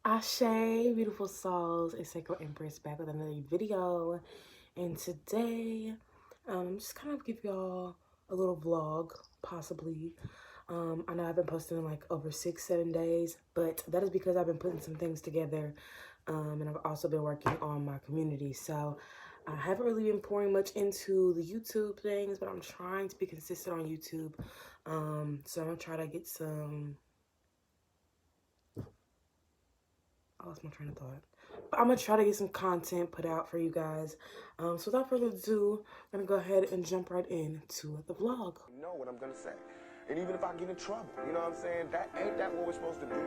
Ashe, beautiful souls, it's Sacred Empress back with another video. And today, I'm just kind of give y'all a little vlog, possibly. I know I've been posting in like over 6-7 days, but that is because I've been putting some things together. And I've also been working on my community. So I haven't really been pouring much into the YouTube things, but I'm trying to be consistent on YouTube. So I'm gonna try to get some. I lost my train of thought. But I'm going to try to get some content put out for you guys. So without further ado, I'm going to go ahead and jump right into the vlog. You know what I'm going to say. And even if I get in trouble, you know what I'm saying? That ain't that what we're supposed to do.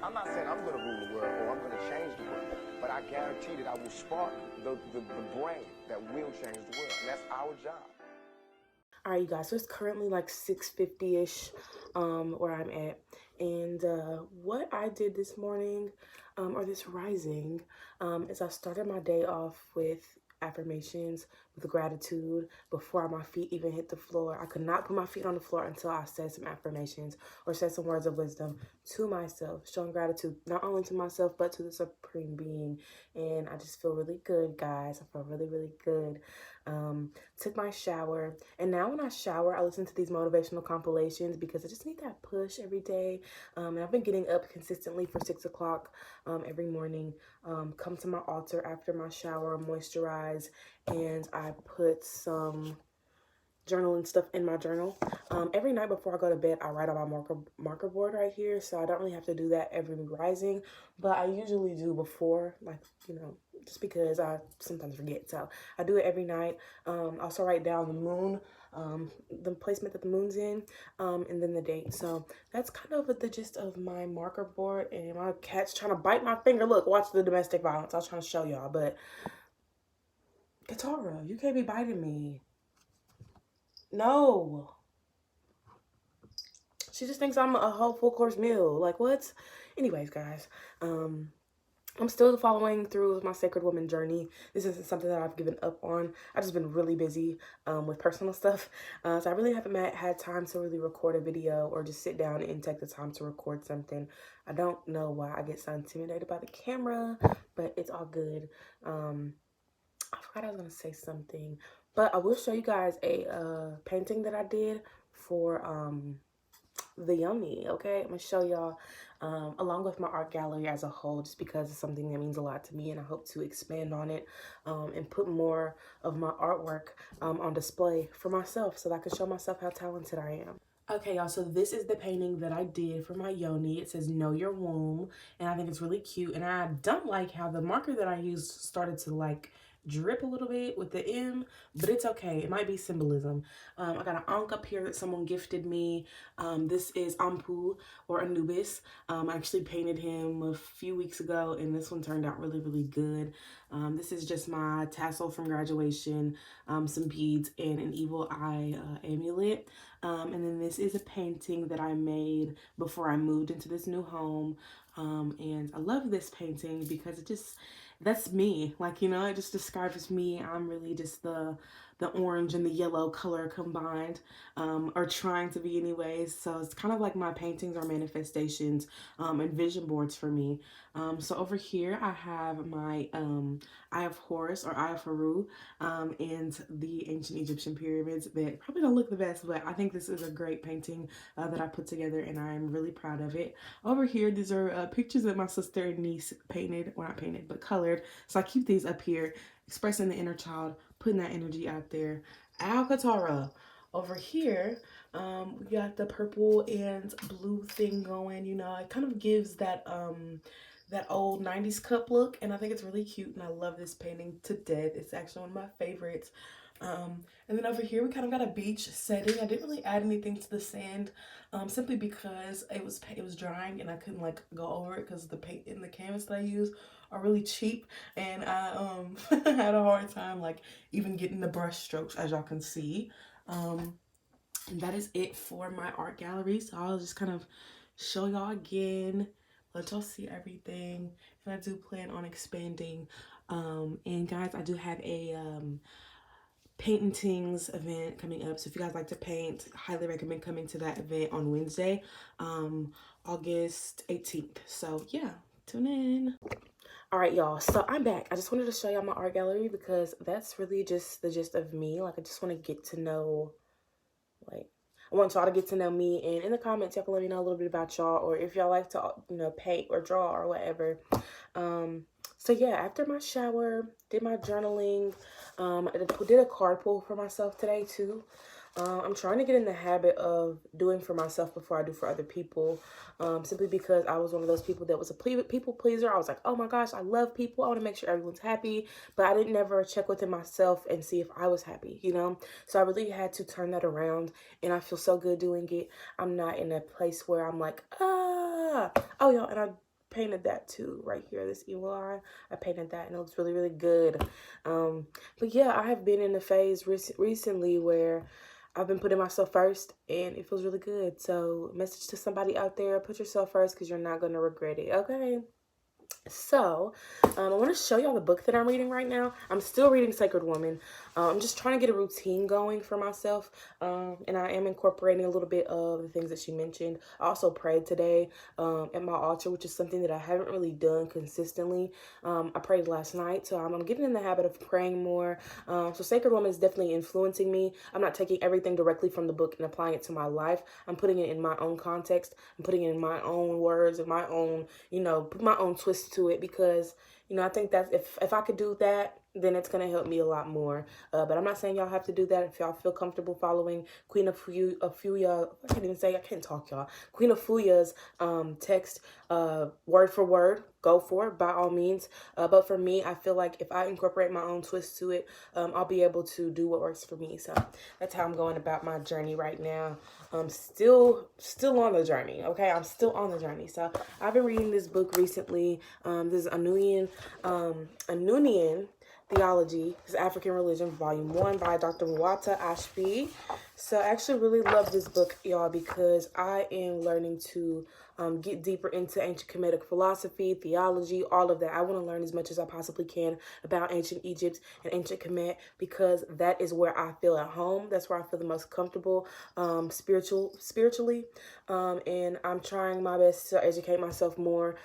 I'm not saying I'm going to rule the world or I'm going to change the world. But I guarantee that I will spark the brain that will change the world. And that's our job. All right, you guys, so it's currently like 6:50-ish where I'm at. And what I did this morning, or this rising, is I started my day off with affirmations, with gratitude before my feet even hit the floor. I could not put my feet on the floor until I said some affirmations or said some words of wisdom to myself, showing gratitude not only to myself but to the Supreme Being. And I just feel really good, guys. I feel really, really good. Took my shower, and now when I shower, I listen to these motivational compilations because I just need that push every day. And I've been getting up consistently for 6 o'clock every morning. Come to my altar after my shower, moisturize, and I put some journaling stuff in my journal. Every night before I go to bed, I write on my marker board right here, so I don't really have to do that every rising, but I usually do before, like, you know, just because I sometimes forget. So I do it every night. Also write down the moon, the placement that the moon's in, and then the date. So that's kind of the gist of my marker board. And my cat's trying to bite my finger. Look, watch the domestic violence. I was trying to show y'all, but Katara, you can't be biting me. No. She just thinks I'm a whole full course meal. Like, what? Anyways, guys, I'm still following through with my Sacred Woman journey. This isn't something that I've given up on. I've just been really busy with personal stuff. So I really haven't had time to really record a video or just sit down and take the time to record something. I don't know why I get so intimidated by the camera, but it's all good. I forgot I was going to say something, but I will show you guys a painting that I did for the yummy. Okay, I'm gonna show y'all along with my art gallery as a whole, just because it's something that means a lot to me, and I hope to expand on it and put more of my artwork on display for myself so that I can show myself how talented I am. Okay, y'all, so this is the painting that I did for my yoni. It says know your womb, and I think it's really cute. And I don't like how the marker that I used started to like drip a little bit with the M, but it's okay. It might be symbolism. I got an Ankh up here that someone gifted me. This is Ampu, or Anubis. I actually painted him a few weeks ago, and this one turned out really, really good. This is just my tassel from graduation, some beads, and an evil eye amulet. And then this is a painting that I made before I moved into this new home. And I love this painting because it just, that's me. Like, you know, it just describes me. I'm really just the orange and the yellow color combined, or trying to be anyways. So it's kind of like my paintings are manifestations and vision boards for me. So over here I have my Eye of Horus, or Eye of Haru, and the ancient Egyptian pyramids that probably don't look the best, but I think this is a great painting that I put together, and I'm really proud of it. Over here, these are pictures that my sister and niece painted, well, not painted, but colored. So I keep these up here, expressing the inner child, putting that energy out there. Alcatara. Over here, we got the purple and blue thing going. You know, it kind of gives that that old 90s cup look, and I think it's really cute, and I love this painting to death. It's actually one of my favorites. And then over here we kind of got a beach setting. I didn't really add anything to the sand, simply because it was drying and I couldn't like go over it because the paint and the canvas that I use are really cheap, and I had a hard time like even getting the brush strokes, as y'all can see. And that is it for my art gallery. So I'll just kind of show y'all again, let y'all see everything, and I do plan on expanding. And guys, I do have a paintings event coming up, so if you guys like to paint, highly recommend coming to that event on Wednesday, August 18th. So yeah, Tune in. All right, y'all. So I'm back. I just wanted to show y'all my art gallery because that's really just the gist of me. Like, I just want to get to know, like, I want y'all to get to know me. And in the comments, y'all can let me know a little bit about y'all, or if y'all like to, paint or draw or whatever. So yeah, after my shower, did my journaling, I did a card pull for myself today too. I'm trying to get in the habit of doing for myself before I do for other people, simply because I was one of those people that was a people pleaser. I was like, oh my gosh, I love people. I want to make sure everyone's happy, but I didn't never check within myself and see if I was happy, So I really had to turn that around, and I feel so good doing it. I'm not in a place where I'm like, oh, y'all, and I painted that too right here, this evil eye. I painted that and it looks really, really good. But yeah, I have been in a phase recently where I've been putting myself first and it feels really good. So message to somebody out there, put yourself first because you're not going to regret it. Okay. So, I want to show y'all the book that I'm reading right now. I'm still reading Sacred Woman. I'm just trying to get a routine going for myself, and I am incorporating a little bit of the things that she mentioned. I also prayed today at my altar, which is something that I haven't really done consistently. I prayed last night, so I'm getting in the habit of praying more. So Sacred Woman is definitely influencing me. I'm not taking everything directly from the book and applying it to my life. I'm putting it in my own context. I'm putting it in my own words and my own, put my own twist to it because, I think that if I could do that, then it's going to help me a lot more. But I'm not saying y'all have to do that. If y'all feel comfortable following Queen Afuya, I can't talk, y'all. Queen Afuya's text word for word, go for it by all means. But for me, I feel like if I incorporate my own twist to it, I'll be able to do what works for me. So that's how I'm going about my journey right now. I'm still on the journey. Okay, I'm still on the journey. So I've been reading this book recently. This is Anunian Theology, is African Religion, Volume 1 by Dr. Muata Ashby. So I actually really love this book, y'all, because I am learning to get deeper into ancient Kemetic philosophy, theology, all of that. I want to learn as much as I possibly can about ancient Egypt and ancient Kemet because that is where I feel at home. That's where I feel the most comfortable spiritually. And I'm trying my best to educate myself more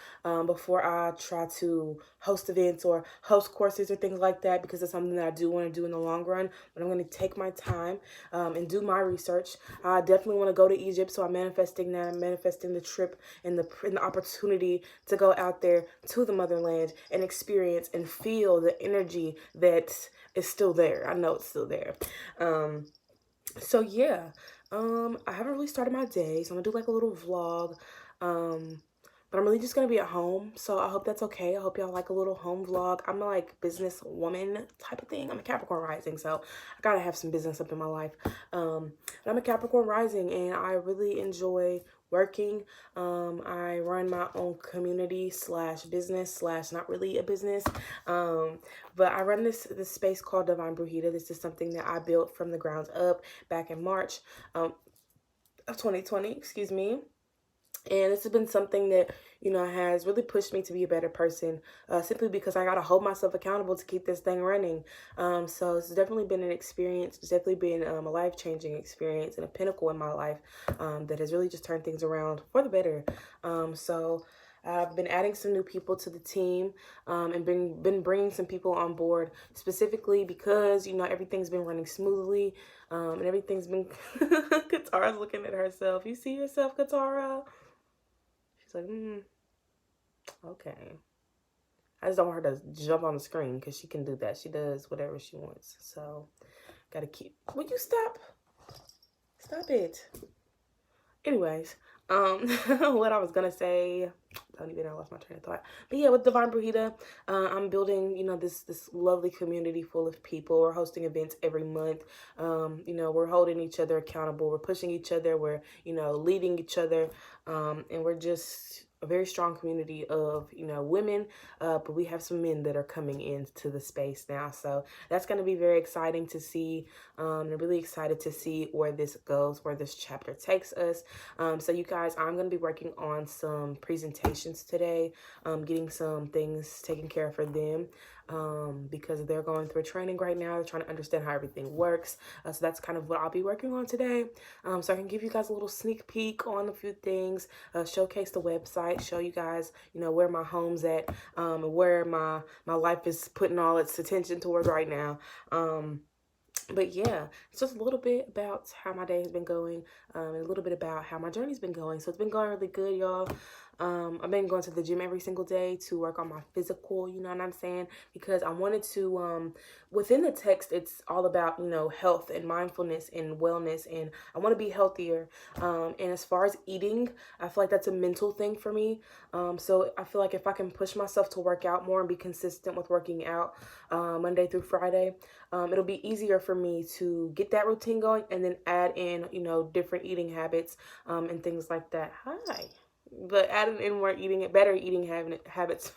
before I try to host events or host courses or things like that, because it's something that I do want to do in the long run. But I'm going to take my time and do my research. I definitely want to go to Egypt, so I'm manifesting that. I'm manifesting the trip and the opportunity to go out there to the motherland and experience and feel the energy that is still there. I know it's still there. So yeah, I haven't really started my day, so I'm gonna do like a little vlog. But I'm really just gonna be at home, so I hope that's okay. I hope y'all like a little home vlog. I'm a like business woman type of thing. I'm a Capricorn rising, so I gotta have some business up in my life. But I'm a Capricorn rising, and I really enjoy working. I run my own community slash business slash not really a business. But I run this space called Divine Brujita. This is something that I built from the ground up back in March of 2020, excuse me. And this has been something that, has really pushed me to be a better person, simply because I got to hold myself accountable to keep this thing running. So it's definitely been an experience. It's definitely been a life-changing experience and a pinnacle in my life that has really just turned things around for the better. So I've been adding some new people to the team and been bringing some people on board specifically because, everything's been running smoothly and everything's been... Katara's looking at herself. You see yourself, Katara? She's like, okay. I just don't want her to jump on the screen because she can do that. She does whatever she wants. So, gotta keep... Would you stop? Stop it. Anyways, what I was gonna say... Don't even know, I lost my train of thought. But yeah, with Divine Brujita, I'm building, this lovely community full of people. We're hosting events every month. We're holding each other accountable. We're pushing each other. We're, leading each other. And we're just a very strong community of, women. But we have some men that are coming into the space now. So that's going to be very exciting to see. I'm really excited to see where this goes, where this chapter takes us. So you guys, I'm going to be working on some presentations today, getting some things taken care of for them. because they're going through training right now. They're trying to understand how everything works. So that's kind of what I'll be working on today. So I can give you guys a little sneak peek on a few things, showcase the website, show you guys, where my home's at, and where my life is putting all its attention towards right now. But yeah, it's just a little bit about how my day has been going, and a little bit about how my journey's been going. So it's been going really good, y'all. I've been going to the gym every single day to work on my physical, you know what I'm saying? Because I wanted to, within the text, it's all about, health and mindfulness and wellness, and I want to be healthier. And as far as eating, I feel like that's a mental thing for me. So I feel like if I can push myself to work out more and be consistent with working out Monday through Friday, it'll be easier for me to get that routine going and then add in, different eating habits and things like that. Hi. But adding in more better eating habits.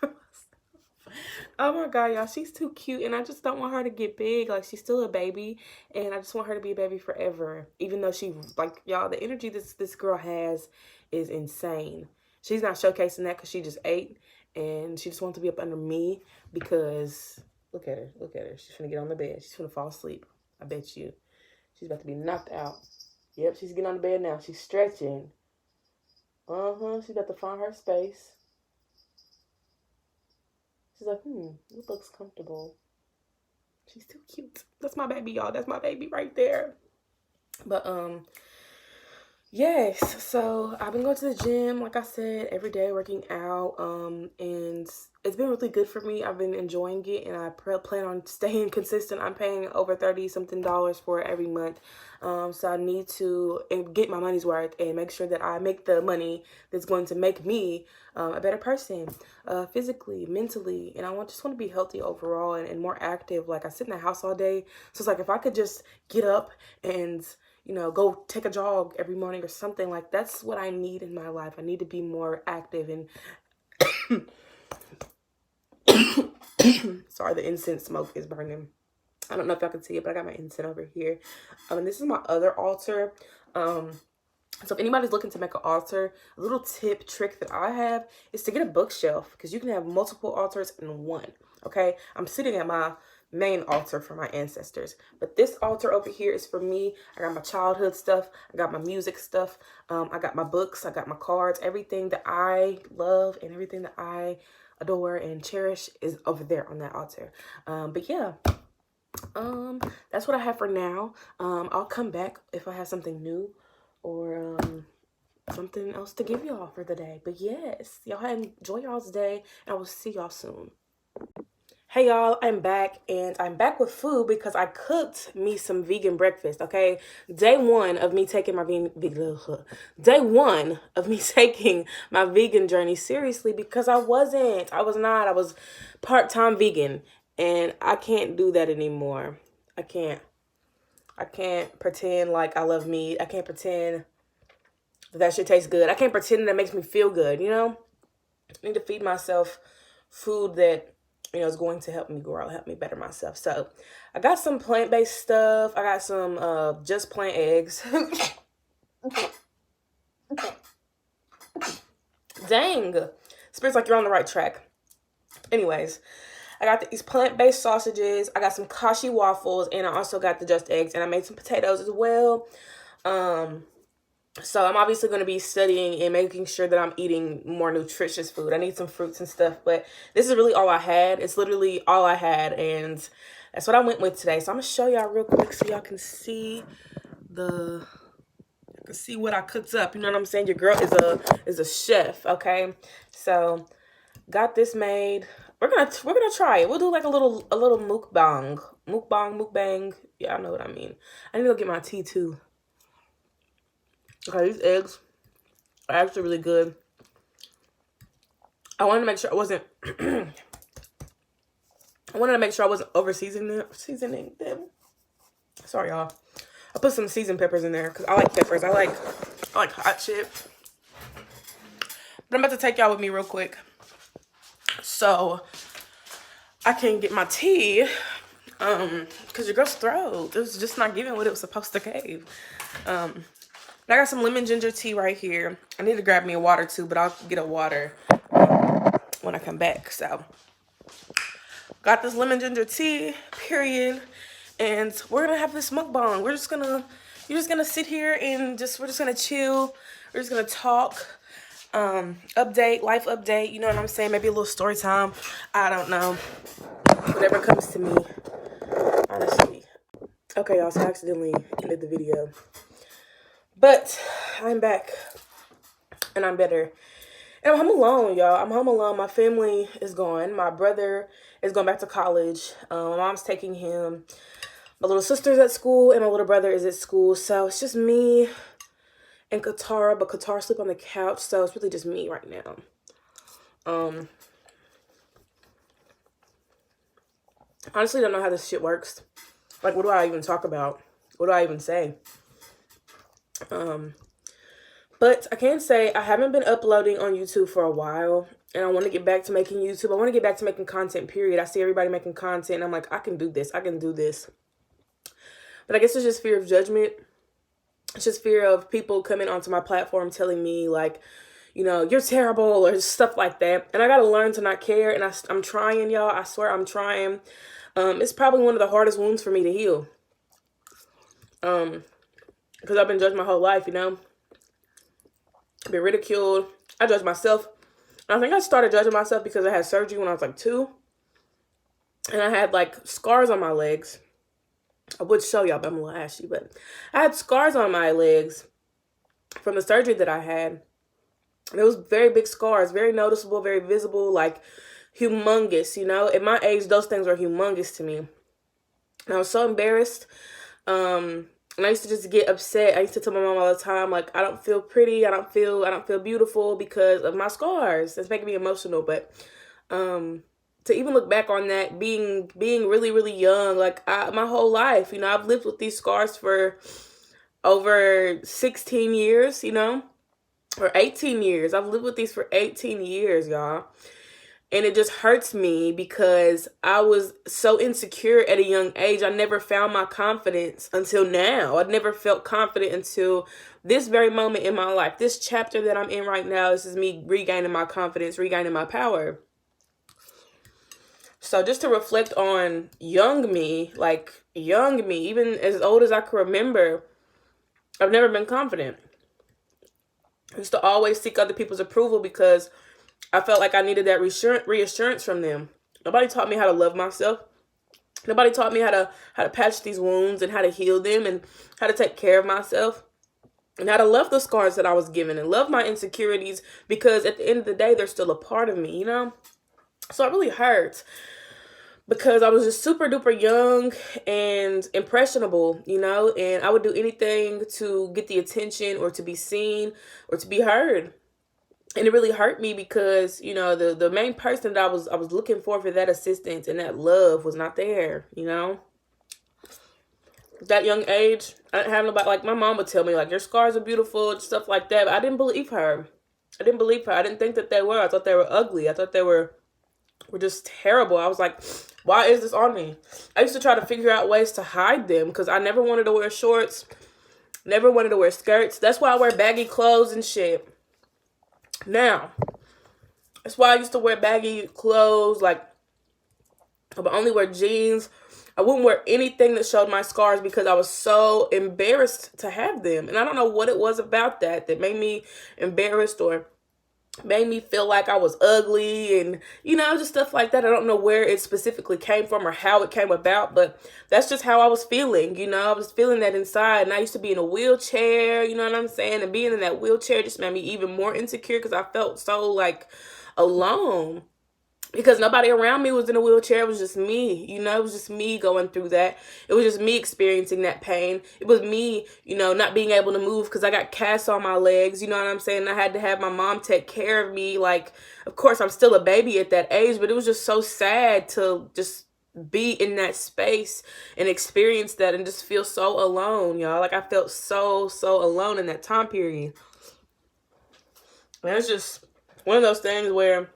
Oh my God, y'all, she's too cute, and I just don't want her to get big. Like, she's still a baby, and I just want her to be a baby forever. Even though she, like, y'all, the energy this girl has is insane. She's not showcasing that because she just ate, and she just wants to be up under me because look at her. She's gonna get on the bed. She's gonna fall asleep. I bet you. She's about to be knocked out. Yep, she's getting on the bed now. She's stretching. She's about to find her space. She's like, it looks comfortable. She's too cute. That's my baby, y'all. That's my baby right there. But, yes. So I've been going to the gym, like I said, every day working out. And it's been really good for me. I've been enjoying it, and I plan on staying consistent. I'm paying over $30-something for it every month. So I need to get my money's worth and make sure that I make the money that's going to make me a better person, physically, mentally. And I just want to be healthy overall and more active. Like, I sit in the house all day. So it's like, if I could just get up and, go take a jog every morning or something, like, that's what I need in my life. I need to be more active and sorry, the incense smoke is burning. I don't know if y'all can see it, but I got my incense over here. And this is my other altar. So if anybody's looking to make an altar, a little trick that I have is to get a bookshelf, because you can have multiple altars in one. Okay, I'm sitting at my main altar for my ancestors, but this altar over here is for me. I got my childhood stuff, I got my music stuff, I got my books, I got my cards, everything that I love and everything that I adore and cherish is over there on that altar. But yeah, that's what I have for now. I'll come back if I have something new or something else to give y'all for the day. But yes, y'all enjoy y'all's day, and I will see y'all soon. Hey y'all, I'm back, and I'm back with food because I cooked me some vegan breakfast. Okay, day one of me taking my vegan journey seriously, because I was part-time vegan, and I can't do that anymore. I can't pretend like I love meat. I can't pretend that shit tastes good. I can't pretend that makes me feel good. I need to feed myself food that is going to help me grow, help me better myself. So I got some plant-based stuff. I got some just plain eggs. Dang, spirits, like you're on the right track. Anyways, I got these plant-based sausages. I got some kashi waffles, and I also got the just eggs, and I made some potatoes as well. So I'm obviously going to be studying and making sure that I'm eating more nutritious food. I need some fruits and stuff, but this is really all I had. It's literally all I had, and that's what I went with today. So I'm going to show y'all real quick so y'all can see what I cooked up. You know what I'm saying? Your girl is a chef, okay? So got this made. We're gonna try it. We'll do like a little mukbang. Yeah, I know what I mean. I need to go get my tea too. Okay, these eggs are actually really good. I wanted to make sure I wasn't over seasoning them. Sorry, y'all. I put some seasoned peppers in there because I like peppers. I like hot shit. But I'm about to take y'all with me real quick, so I can get my tea. Because your girl's throat is just not giving what it was supposed to give. I got some lemon ginger tea right here. I need to grab me a water too, but I'll get a water when I come back. So Got this lemon ginger tea, period. And we're gonna have this mukbang. You're just gonna sit here and we're just gonna chill. We're just gonna talk. Update, life update, you know what I'm saying? Maybe a little story time. I don't know. Whatever comes to me, honestly. Okay, y'all, so I accidentally ended the video. But I'm back and I'm better. And I'm home alone, y'all. I'm home alone. My family is gone. My brother is going back to college. My mom's taking him. My little sister's at school and my little brother is at school. So it's just me and Katara, but Katara sleep on the couch, so it's really just me right now. Honestly, don't know how this shit works. Like, what do I even talk about? What do I even say? But I can say I haven't been uploading on YouTube for a while, and I want to get back to making YouTube. I want to get back to making content, period. I see everybody making content, and I'm like, I can do this. I can do this. But I guess it's just fear of judgment. It's just fear of people coming onto my platform telling me, like, you know, you're terrible or stuff like that. And I got to learn to not care. And I'm trying, y'all. I swear I'm trying. It's probably one of the hardest wounds for me to heal. Because I've been judged my whole life, you know. I've been ridiculed. I judge myself. I think I started judging myself because I had surgery when I was like 2. And I had like scars on my legs. I would show y'all, but I'm a little ashy. But I had scars on my legs from the surgery that I had. And it was very big scars, very noticeable, very visible, like humongous, you know. At my age, those things were humongous to me. And I was so embarrassed. And I used to just get upset. I used to tell my mom all the time, like, I don't feel pretty. I don't feel beautiful because of my scars. It's making me emotional. But to even look back on that, being really, really young, like my whole life, you know, I've lived with these scars for over 16 years, you know, or 18 years. I've lived with these for 18 years, y'all. And it just hurts me because I was so insecure at a young age. I never found my confidence until now. I never felt confident until this very moment in my life. This chapter that I'm in right now, this is me regaining my confidence, regaining my power. So just to reflect on young me, even as old as I can remember, I've never been confident. I used to always seek other people's approval because I felt like I needed that reassurance from them. Nobody taught me how to love myself. Nobody taught me how to patch these wounds and how to heal them and how to take care of myself and how to love the scars that I was given and love my insecurities, because at the end of the day, they're still a part of me, you know? So it really hurts because I was just super duper young and impressionable, you know, and I would do anything to get the attention or to be seen or to be heard. And it really hurt me because, you know, the main person that I was looking for that assistance and that love was not there, you know. At that young age, I didn't have nobody. Like, my mom would tell me, like, your scars are beautiful and stuff like that. But I didn't believe her. I didn't think that they were. I thought they were ugly. I thought they were just terrible. I was like, why is this on me? I used to try to figure out ways to hide them because I never wanted to wear shorts. Never wanted to wear skirts. That's why I wear baggy clothes and shit. Now, that's why I used to wear baggy clothes. Like, I would only wear jeans. I wouldn't wear anything that showed my scars because I was so embarrassed to have them. And I don't know what it was about that made me embarrassed or made me feel like I was ugly and, you know, just stuff like that. I don't know where it specifically came from or how it came about, but that's just how I was feeling, you know. I was feeling that inside, and I used to be in a wheelchair, you know what I'm saying, and being in that wheelchair just made me even more insecure because I felt so, like, alone. Because nobody around me was in a wheelchair. It was just me, you know. It was just me going through that. It was just me experiencing that pain. It was me, you know, not being able to move because I got casts on my legs, you know what I'm saying? I had to have my mom take care of me. Like, of course, I'm still a baby at that age, but it was just so sad to just be in that space and experience that and just feel so alone, y'all. Like, I felt so alone in that time period. And it's just one of those things where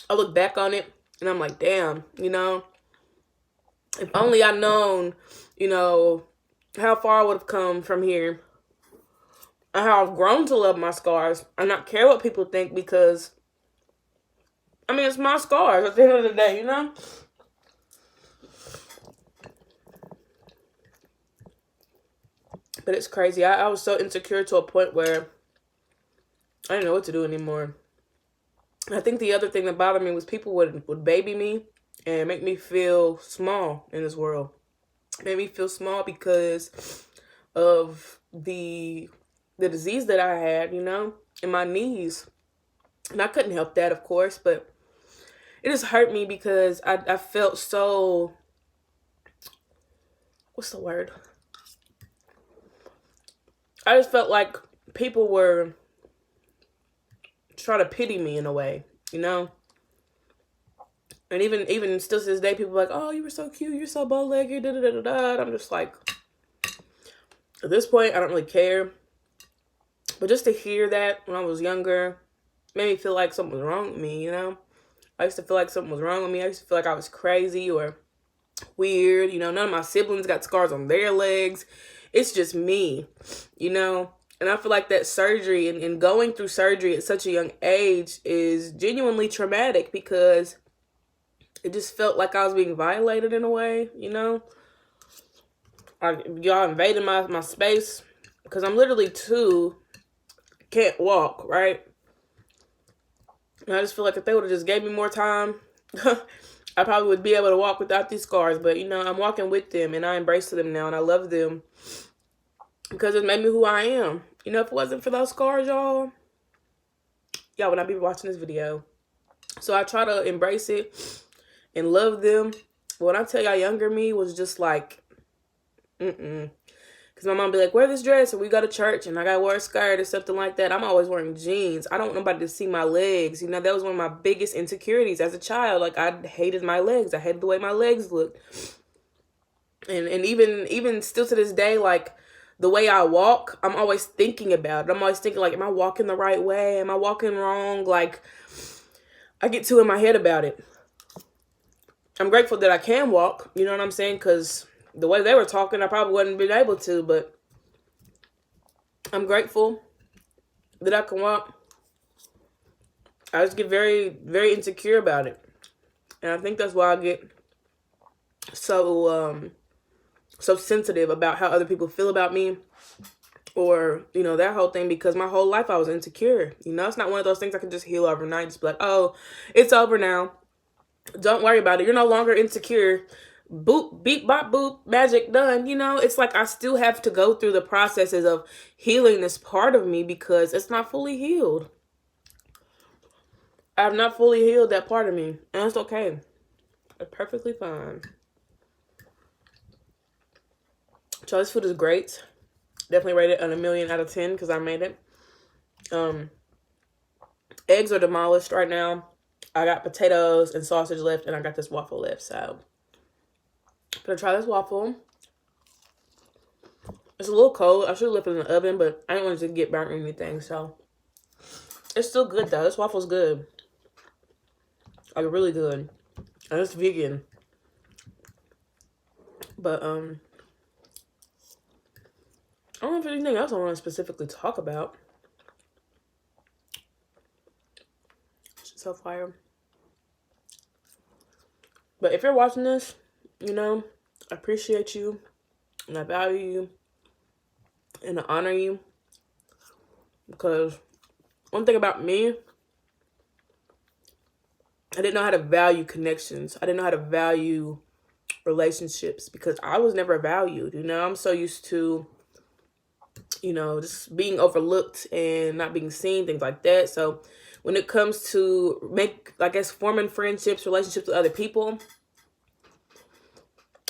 I look back on it and I'm like, damn, you know, if only I known, you know, how far I would have come from here and how I've grown to love my scars and not care what people think because, I mean, it's my scars at the end of the day, you know? But it's crazy. I was so insecure to a point where I didn't know what to do anymore. I think the other thing that bothered me was people would baby me and make me feel small in this world. Made me feel small because of the disease that I had, you know, in my knees. And I couldn't help that, of course, but it just hurt me because I felt so, what's the word? I just felt like people were trying to pity me in a way, you know? And even still to this day, people are like, oh, you were so cute, you're so bow-legged, da-da-da-da-da. And I'm just like, at this point, I don't really care. But just to hear that when I was younger made me feel like something was wrong with me, you know? I used to feel like something was wrong with me. I used to feel like I was crazy or weird. You know, none of my siblings got scars on their legs. It's just me, you know? And I feel like that surgery and going through surgery at such a young age is genuinely traumatic because it just felt like I was being violated in a way, you know? Y'all invaded my space because I'm literally 2, can't walk, right? And I just feel like if they would have just gave me more time, I probably would be able to walk without these scars. But, you know, I'm walking with them and I embrace them now and I love them because it made me who I am. You know, if it wasn't for those scars, y'all would not be watching this video. So I try to embrace it and love them. But when I tell y'all, younger me was just like, Because my mom be like, wear this dress and we go to church and I got to wear a skirt or something like that. I'm always wearing jeans. I don't want nobody to see my legs. You know, that was one of my biggest insecurities as a child. Like, I hated my legs. I hated the way my legs looked. And even still to this day, like, the way I walk, I'm always thinking about it. I'm always thinking, like, am I walking the right way? Am I walking wrong? Like, I get too in my head about it. I'm grateful that I can walk. You know what I'm saying? Because the way they were talking, I probably wouldn't been able to, but I'm grateful that I can walk. I just get very, very insecure about it. And I think that's why I get so sensitive about how other people feel about me or, you know, that whole thing, because my whole life I was insecure. You know, it's not one of those things I can just heal overnight. Just be like, oh, it's over now. Don't worry about it. You're no longer insecure. Boop, beep, bop, boop, magic, done. You know, it's like I still have to go through the processes of healing this part of me because it's not fully healed. I have not fully healed that part of me. And that's okay. It's perfectly fine. So this food is great. Definitely rate it on 1,000,000 out of 10 because I made it. Eggs are demolished right now. I got potatoes and sausage left, and I got this waffle left. So I'm gonna try this waffle. It's a little cold. I should have left it in the oven, but I didn't want it to get burnt or anything. So it's still good though. This waffle's good. Like, really good. And it's vegan. But I don't know if there's anything else I want to specifically talk about. It's so fire. But if you're watching this, you know, I appreciate you and I value you and I honor you, because one thing about me, I didn't know how to value connections. I didn't know how to value relationships because I was never valued. You know, I'm so used to, you know, just being overlooked and not being seen, things like that. So when it comes to forming friendships, relationships with other people,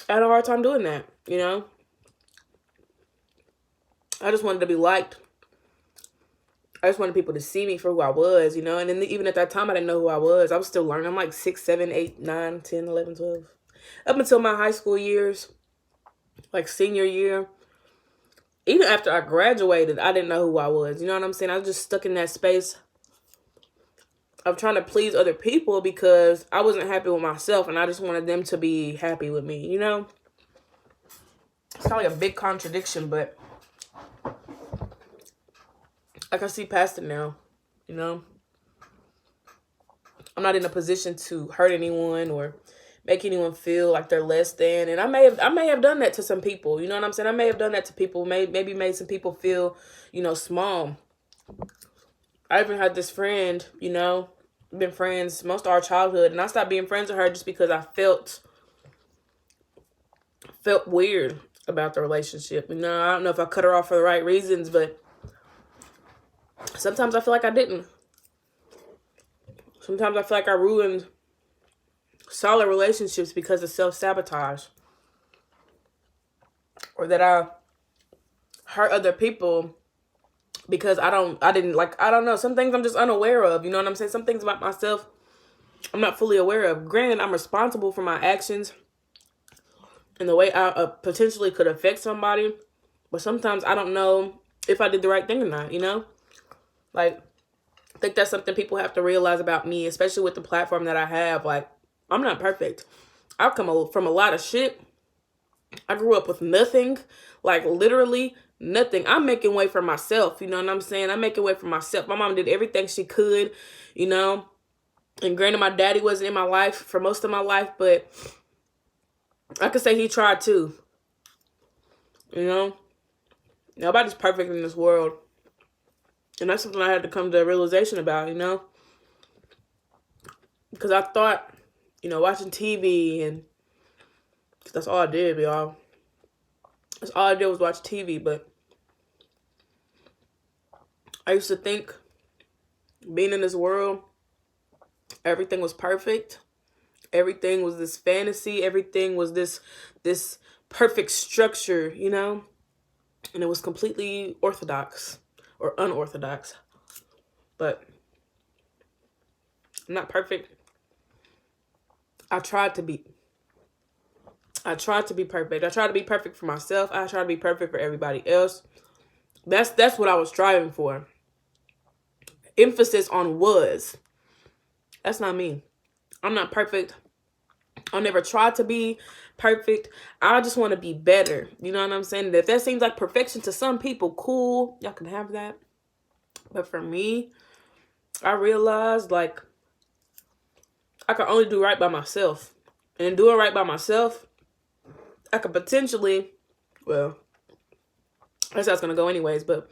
I had a hard time doing that, you know? I just wanted to be liked. I just wanted people to see me for who I was, you know? And then even at that time, I didn't know who I was. I was still learning. I'm like 6, 7, 8, 9, 10, 11, 12. Up until my high school years, like senior year. Even after I graduated, I didn't know who I was. You know what I'm saying? I was just stuck in that space of trying to please other people because I wasn't happy with myself and I just wanted them to be happy with me, you know? It's kind of like a big contradiction, but I can see past it now, you know? I'm not in a position to hurt anyone or make anyone feel like they're less than. And I may have done that to some people. You know what I'm saying? I may have done that to people. Maybe made some people feel, small. I even had this friend, been friends most of our childhood, and I stopped being friends with her just because I felt weird about the relationship. I don't know if I cut her off for the right reasons, but sometimes I feel like I didn't. Sometimes I feel like I ruined solid relationships because of self-sabotage, or that I hurt other people because I don't know, some things I'm just unaware of. You know what I'm saying? Some things about myself I'm not fully aware of. Granted, I'm responsible for my actions and the way I potentially could affect somebody, but sometimes I don't know if I did the right thing or not, Like, I think that's something people have to realize about me, especially with the platform that I have. Like, I'm not perfect. I've come from a lot of shit. I grew up with nothing, like literally nothing. I'm making way for myself, you know what I'm saying? I'm making way for myself. My mom did everything she could, you know. And granted, my daddy wasn't in my life for most of my life, but I could say he tried too, you know. Nobody's perfect in this world. And that's something I had to come to a realization about, Because I thought, watching TV, and that's all I did, y'all. That's all I did was watch TV, but I used to think being in this world, everything was perfect. Everything was this fantasy. Everything was this perfect structure, And it was completely orthodox or unorthodox. But I'm not perfect. I tried to be. I tried to be perfect. I tried to be perfect for myself. I tried to be perfect for everybody else. That's what I was striving for. Emphasis on was. That's not me. I'm not perfect. I'll never try to be perfect. I just want to be better. You know what I'm saying? If that seems like perfection to some people, cool. Y'all can have that. But for me, I realized like I can only do right by myself. And doing right by myself, I could potentially, well, that's how it's going to go anyways, but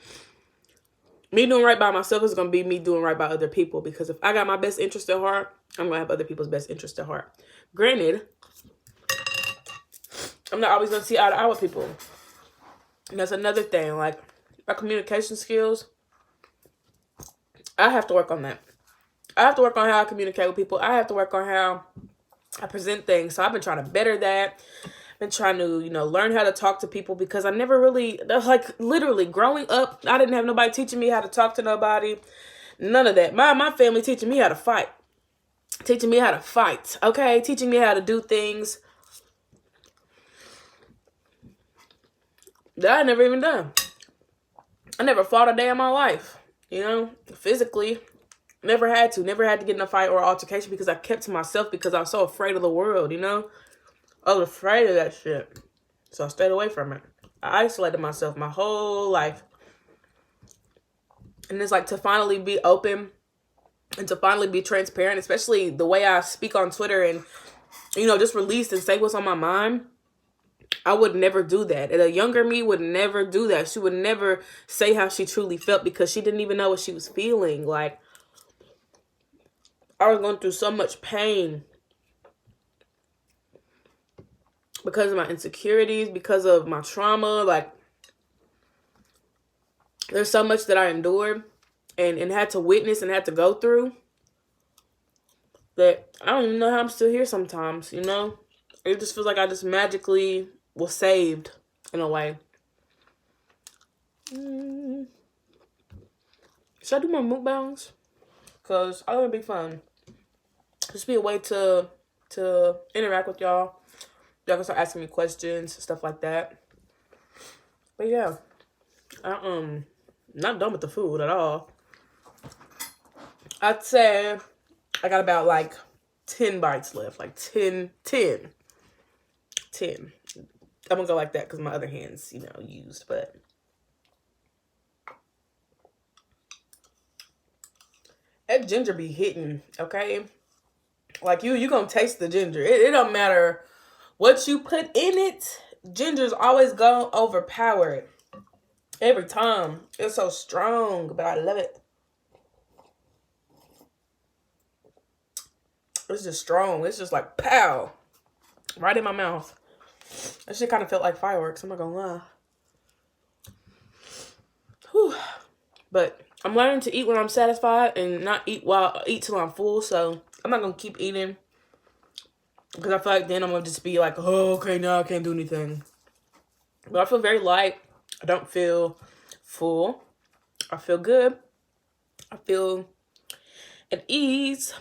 me doing right by myself is going to be me doing right by other people. Because if I got my best interest at heart, I'm going to have other people's best interest at heart. Granted, I'm not always going to see eye to eye with people. And that's another thing. Like, my communication skills, I have to work on that. I have to work on how I communicate with people. I have to work on how I present things. So I've been trying to better that. Been trying to, learn how to talk to people, because I never really, like, literally growing up, I didn't have nobody teaching me how to talk to nobody. None of that. My family teaching me how to fight. Teaching me how to fight. Okay? Teaching me how to do things that I never even done. I never fought a day in my life. Physically. Never had to get in a fight or altercation, because I kept to myself because I was so afraid of the world, I was afraid of that shit. So I stayed away from it. I isolated myself my whole life. And it's like, to finally be open and to finally be transparent, especially the way I speak on Twitter and, just release and say what's on my mind. I would never do that. And a younger me would never do that. She would never say how she truly felt, because she didn't even know what she was feeling. Like, I was going through so much pain because of my insecurities, because of my trauma. Like, there's so much that I endured and had to witness and had to go through, that I don't even know how I'm still here sometimes, It just feels like I just magically was saved in a way. Should I do more mukbangs? Because I think it'd be fun. Just be a way to interact with y'all. Y'all can start asking me questions, stuff like that. But yeah, I'm not done with the food at all. I'd say I got about like 10 bites left. Like 10. I'm gonna go like that because my other hand's, used. But that ginger be hitting, okay? Like you gonna taste the ginger. It don't matter what you put in it. Ginger's always gonna overpower it. Every time. It's so strong, but I love it. It's just strong. It's just like pow. Right in my mouth. That shit kind of felt like fireworks. I'm not gonna lie. Whew. But I'm learning to eat when I'm satisfied and not eat till I'm full. So I'm not gonna keep eating because I feel like then I'm gonna just be like, oh, okay, now I can't do anything. But I feel very light. I don't feel full. I feel good. I feel at ease.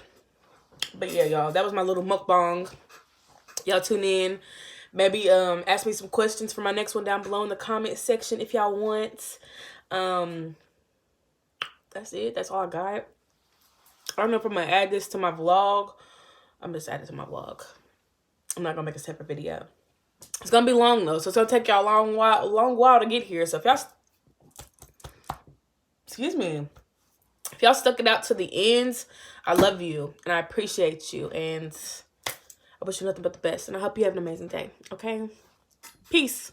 But yeah, y'all, that was my little mukbang. Y'all tune in. Maybe ask me some questions for my next one down below in the comment section if y'all want. That's it. That's all I got. I don't know if I'm gonna add this to my vlog. I'm just adding it to my vlog. I'm not gonna make a separate video. It's gonna be long though, so it's gonna take y'all a long while to get here. So if y'all, excuse me, if y'all stuck it out to the ends, I love you and I appreciate you, and I wish you nothing but the best. And I hope you have an amazing day. Okay, peace.